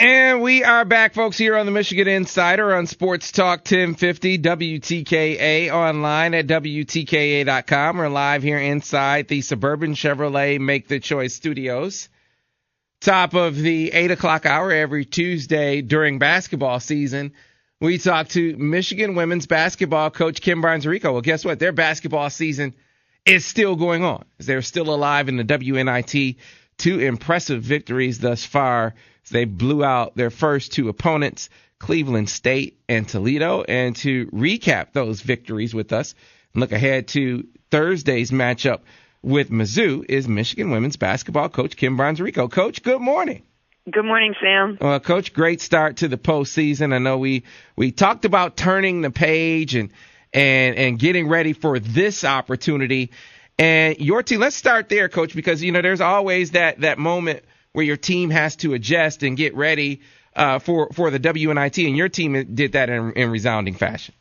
And we are back, folks, here on the Michigan Insider on Sports Talk 1050 WTKA, online at WTKA.com. We're live here inside the Suburban Chevrolet Make the Choice studios. Top of the 8 o'clock hour every Tuesday during basketball season, we talk to Michigan women's basketball coach Kim Barnes-Arico. Well, guess what? Their basketball season is still going on. They're still alive in the WNIT. 2 impressive victories thus far. They blew out their first 2 opponents, Cleveland State and Toledo. And to recap those victories with us and look ahead to Thursday's matchup with Mizzou is Michigan women's basketball coach Kim Barnes-Arico. Coach, good morning. Good morning, Sam. Well, Coach, great start to the postseason. I know we talked about turning the page and getting ready for this opportunity. And your team, let's start there, Coach, because, there's always that moment where your team has to adjust and get ready for the WNIT, and your team did that in resounding fashion.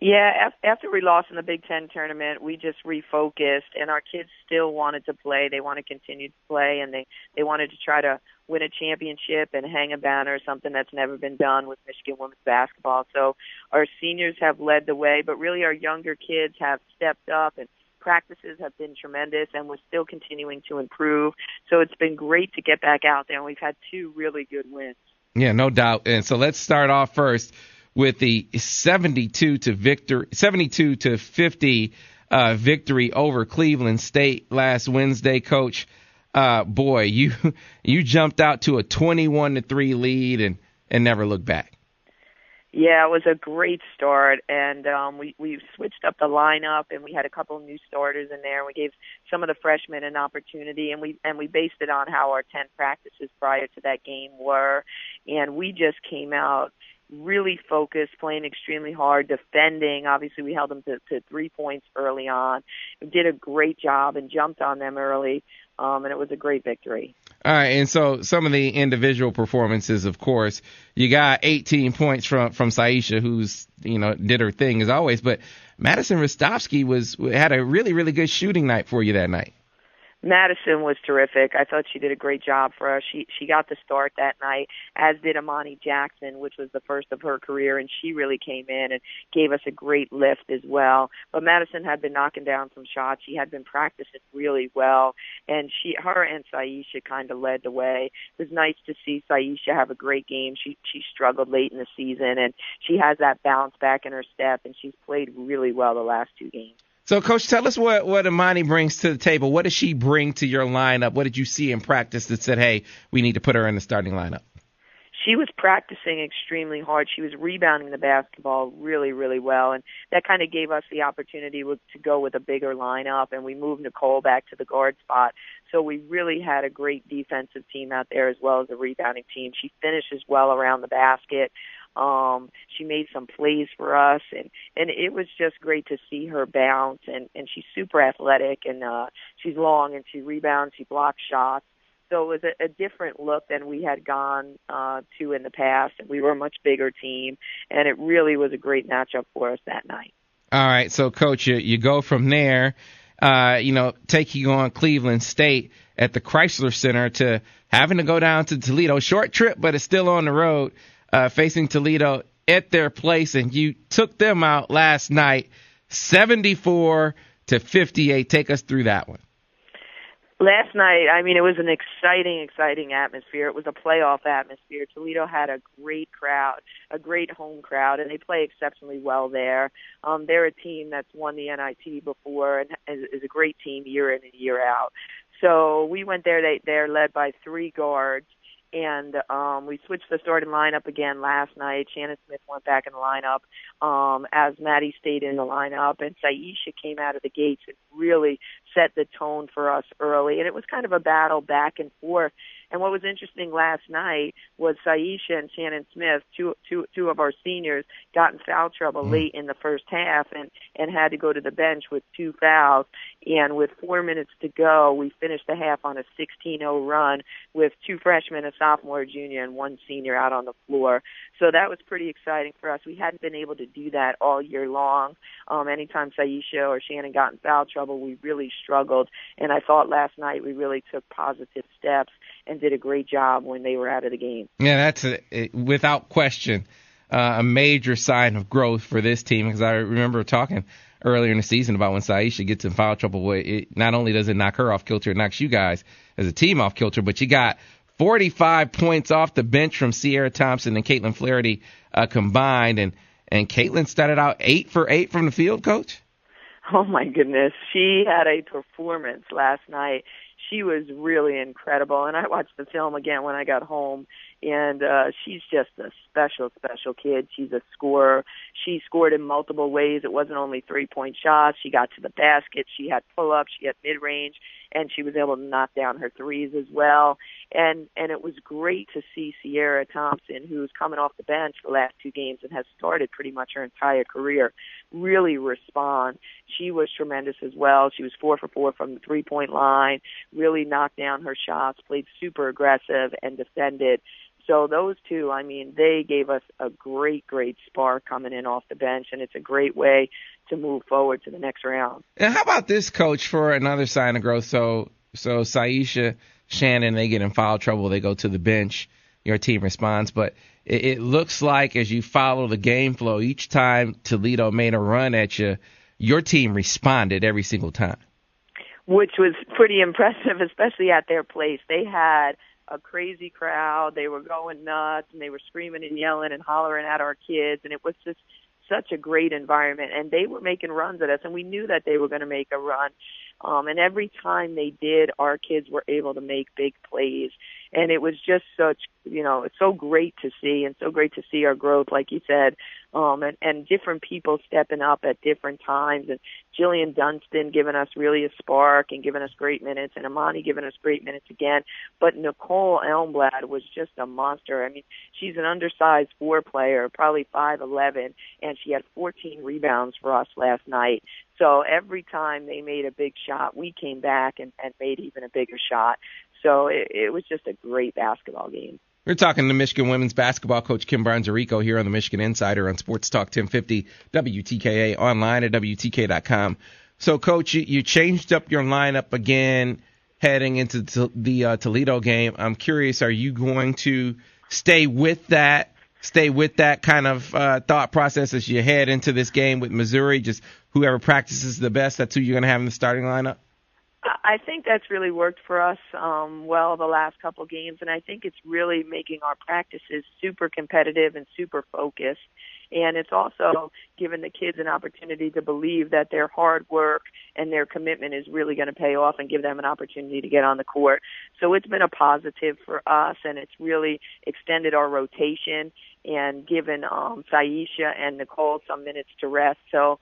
Yeah, after we lost in the Big Ten tournament, we just refocused, and our kids still wanted to play. They want to continue to play, and they wanted to try to win a championship and hang a banner, something that's never been done with Michigan women's basketball. So our seniors have led the way, but really our younger kids have stepped up, and practices have been tremendous, and we're still continuing to improve. So it's been great to get back out there, and we've had 2 really good wins. Yeah, no doubt. And so let's start off first with the 72 to 50 victory over Cleveland State last Wednesday. Coach, boy, you jumped out to a 21-3 lead and never looked back. Yeah, it was a great start, and we switched up the lineup, and we had a couple of new starters in there. We gave some of the freshmen an opportunity, and we based it on how our 10 practices prior to that game were, and we just came out really focused, playing extremely hard, defending. Obviously, we held them to 3 points early on. We did a great job and jumped on them early, and it was a great victory. All right, and so some of the individual performances, of course, you got 18 points from Saisha, who's did her thing as always, but Madison Rostovsky had a really, really good shooting night for you that night. Madison was terrific. I thought she did a great job for us. She got the start that night, as did Amani Jackson, which was the first of her career, and she really came in and gave us a great lift as well. But Madison had been knocking down some shots. She had been practicing really well, and her and Saisha kind of led the way. It was nice to see Saisha have a great game. She struggled late in the season, and she has that bounce back in her step, and she's played really well the last 2 games. So, Coach, tell us what Amani brings to the table. What does she bring to your lineup? What did you see in practice that said, hey, we need to put her in the starting lineup? She was practicing extremely hard. She was rebounding the basketball really, really well, and that kind of gave us the opportunity to go with a bigger lineup, and we moved Nicole back to the guard spot. So we really had a great defensive team out there as well as a rebounding team. She finishes well around the basket. She made some plays for us, and it was just great to see her bounce, and she's super athletic, and she's long, and she rebounds, she blocks shots. So it was a different look than we had gone to in the past, and we were a much bigger team, and it really was a great matchup for us that night. All right, so, Coach, you go from there, taking on Cleveland State at the Chrysler Center to having to go down to Toledo. Short trip, but it's still on the road. Facing Toledo at their place, and you took them out last night, 74 to 58. Take us through that one. Last night, it was an exciting atmosphere. It was a playoff atmosphere. Toledo had a great crowd, a great home crowd, and they play exceptionally well there. They're a team that's won the NIT before and is a great team year in and year out. So we went there. They're led by 3 guards. And we switched the starting lineup again last night. Shannon Smith went back in the lineup as Maddie stayed in the lineup. And Saisha came out of the gates and really set the tone for us early. And it was kind of a battle back and forth. And what was interesting last night was Saisha and Shannon Smith, two of our seniors, got in foul trouble late in the first half and had to go to the bench with 2 fouls. And with 4 minutes to go, we finished the half on a 16-0 run with 2 freshmen, a sophomore, a junior, and 1 senior out on the floor. So that was pretty exciting for us. We hadn't been able to do that all year long. Anytime Saisha or Shannon got in foul trouble, we really struggled. And I thought last night we really took positive steps and did a great job when they were out of the game. Yeah, that's without question a major sign of growth for this team, because I remember talking earlier in the season about when Saisha gets in foul trouble, not only does it knock her off kilter, it knocks you guys as a team off kilter, but you got 45 points off the bench from Sierra Thompson and Caitlin Flaherty combined, and Caitlin started out 8 for 8 from the field, Coach? Oh, my goodness. She had a performance last night. She was really incredible, and I watched the film again when I got home, and she's just a special, special kid. She's a scorer. She scored in multiple ways. It wasn't only three-point shots. She got to the basket. She had pull-ups. She had mid-range, and she was able to knock down her threes as well. And it was great to see Sierra Thompson, who's coming off the bench the last 2 games and has started pretty much her entire career, really respond. She was tremendous as well. She was 4 for 4 from the three-point line, really knocked down her shots, played super aggressive, and defended. So those two, I mean, they gave us a great, great spark coming in off the bench, and it's a great way to move forward to the next round. And how about this, Coach, for another sign of growth? So Saisha, Shannon, they get in foul trouble. They go to the bench. Your team responds. But it looks like as you follow the game flow, each time Toledo made a run at you, your team responded every single time. Which was pretty impressive, especially at their place. They had a crazy crowd. They were going nuts, and they were screaming and yelling and hollering at our kids, and it was just such a great environment. And they were making runs at us, and we knew that they were going to make a run. And every time they did, our kids were able to make big plays. And it was just such, it's so great to see, and so great to see our growth, like you said, and different people stepping up at different times, and Jillian Dunstan giving us really a spark and giving us great minutes, and Amani giving us great minutes again. But Nicole Elmblad was just a monster. I mean, she's an undersized 4 player, probably 5'11", and she had 14 rebounds for us last night. So every time they made a big shot, we came back and made even a bigger shot. So it was just a great basketball game. We're talking to Michigan women's basketball coach Kim Barnes-Arico here on the Michigan Insider on Sports Talk 1050 WTKA, online at WTKA.com. So, Coach, you changed up your lineup again heading into the Toledo game. I'm curious, are you going to stay with that kind of thought process as you head into this game with Missouri? Just whoever practices the best, that's who you're going to have in the starting lineup? I think that's really worked for us well the last couple games, and I think it's really making our practices super competitive and super focused. And it's also given the kids an opportunity to believe that their hard work and their commitment is really going to pay off and give them an opportunity to get on the court. So it's been a positive for us, and it's really extended our rotation and given Saisha and Nicole some minutes to rest. So,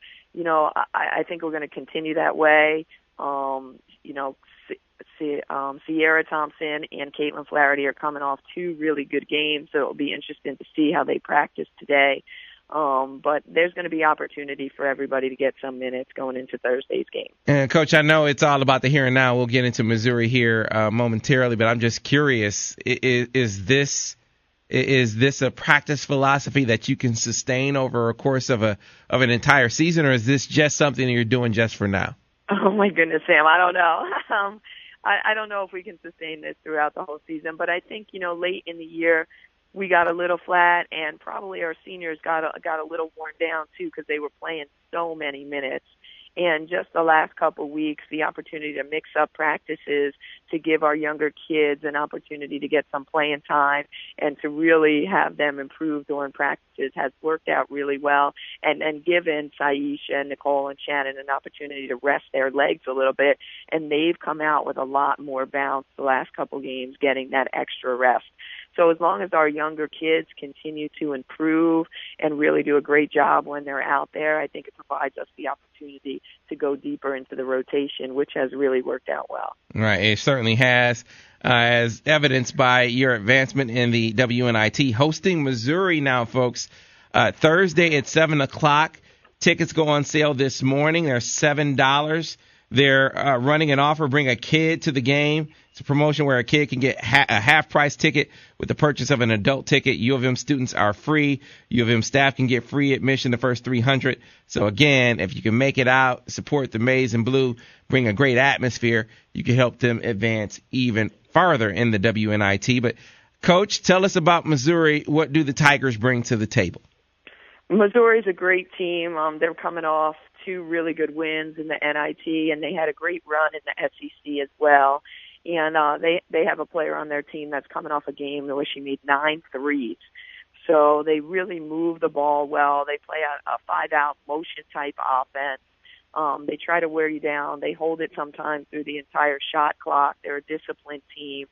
I think we're going to continue that way. Sierra Thompson and Caitlin Flaherty are coming off 2 really good games, so it'll be interesting to see how they practice today. But there's going to be opportunity for everybody to get some minutes going into Thursday's game. And, Coach, I know it's all about the here and now. We'll get into Missouri here momentarily, but I'm just curious, is this a practice philosophy that you can sustain over a course of an entire season, or is this just something you're doing just for now? Oh, my goodness, Sam, I don't know. I don't know if we can sustain this throughout the whole season, but I think, late in the year we got a little flat, and probably our seniors got a little worn down, too, because they were playing so many minutes. And just the last couple of weeks, the opportunity to mix up practices, to give our younger kids an opportunity to get some playing time and to really have them improve during practices has worked out really well. And given Saisha, Nicole, and Shannon an opportunity to rest their legs a little bit, and they've come out with a lot more bounce the last couple games, getting that extra rest. So as long as our younger kids continue to improve and really do a great job when they're out there, I think it provides us the opportunity to go deeper into the rotation, which has really worked out well. Right, it certainly has, as evidenced by your advancement in the WNIT. Hosting Missouri now, folks, Thursday at 7 o'clock. Tickets go on sale this morning. They're $7. They're running an offer, bring a kid to the game. It's a promotion where a kid can get a half-price ticket with the purchase of an adult ticket. U of M students are free. U of M staff can get free admission the first 300. So, again, if you can make it out, support the Maize and Blue, bring a great atmosphere, you can help them advance even farther in the WNIT. But, Coach, tell us about Missouri. What do the Tigers bring to the table? Missouri's a great team. They're coming off 2 really good wins in the NIT, and they had a great run in the SEC as well. And they have a player on their team that's coming off a game where she made 9 threes. So they really move the ball well. They play a 5-out motion type offense. They try to wear you down. They hold it sometimes through the entire shot clock. They're a disciplined team.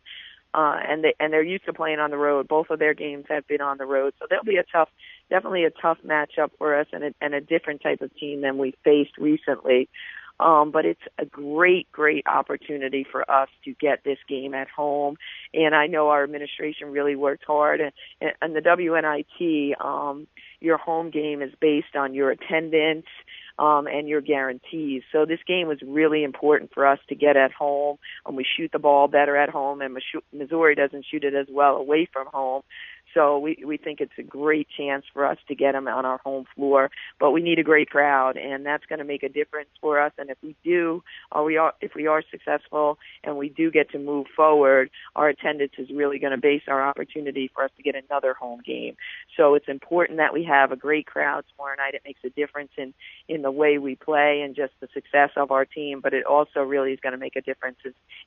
And they're used to playing on the road. Both of their games have been on the road. So they'll be definitely a tough matchup for us and a different type of team than we faced recently. But it's a great, great opportunity for us to get this game at home. And I know our administration really worked hard. And the WNIT, your home game is based on your attendance and your guarantees. So this game was really important for us to get at home. We shoot the ball better at home, and Missouri doesn't shoot it as well away from home. So we think it's a great chance for us to get them on our home floor. But we need a great crowd, and that's going to make a difference for us. And if we do, if we are successful and we do get to move forward, our attendance is really going to base our opportunity for us to get another home game. So it's important that we have a great crowd tomorrow night. It makes a difference in the way we play and just the success of our team, but it also really is going to make a difference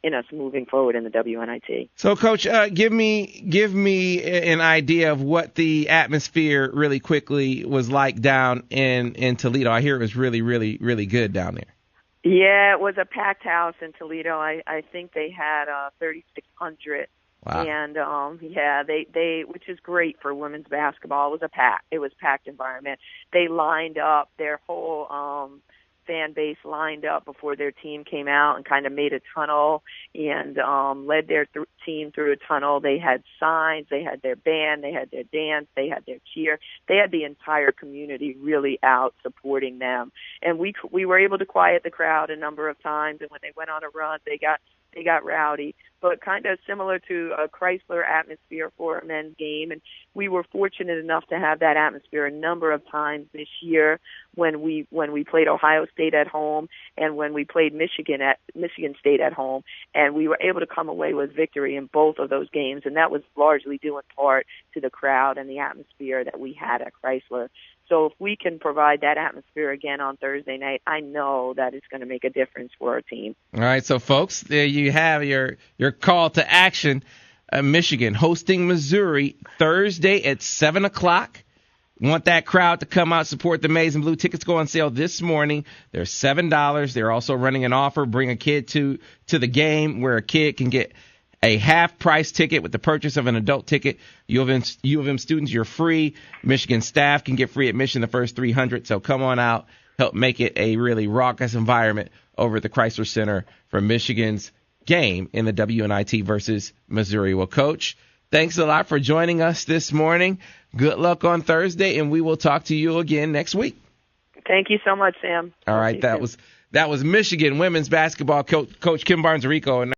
in us moving forward in the WNIT. So, Coach, give me an idea of what the atmosphere really quickly was like down in Toledo. I hear it was really, really, really good down there. Yeah, it was a packed house in Toledo. I think they had 3,600. Wow. And they which is great for women's basketball. It was packed environment. They lined up, their whole fan base lined up before their team came out and kind of made a tunnel and led their team through a tunnel. They had signs, they had their band, they had their dance, they had their cheer. They had the entire community really out supporting them. And we were able to quiet the crowd a number of times, and when they went on a run, they got rowdy, but kind of similar to a Chrysler atmosphere for a men's game. And we were fortunate enough to have that atmosphere a number of times this year when we played Ohio State at home and when we played Michigan State at home. And we were able to come away with victory in both of those games. And that was largely due in part to the crowd and the atmosphere that we had at Chrysler. So if we can provide that atmosphere again on Thursday night, I know that it's going to make a difference for our team. All right, so folks, there you have your call to action. Michigan hosting Missouri Thursday at 7 o'clock. Want that crowd to come out, support the Maize and Blue. Tickets go on sale this morning. They're $7. They're also running an offer, bring a kid to the game, where a kid can get a half-price ticket with the purchase of an adult ticket. U of M students, you're free. Michigan staff can get free admission the first 300. So come on out, help make it a really raucous environment over at the Chrysler Center for Michigan's game in the WNIT versus Missouri. Well, Coach, thanks a lot for joining us this morning. Good luck on Thursday, and we will talk to you again next week. Thank you so much, Sam. All right, that was Michigan women's basketball coach Kim Barnes-Arico.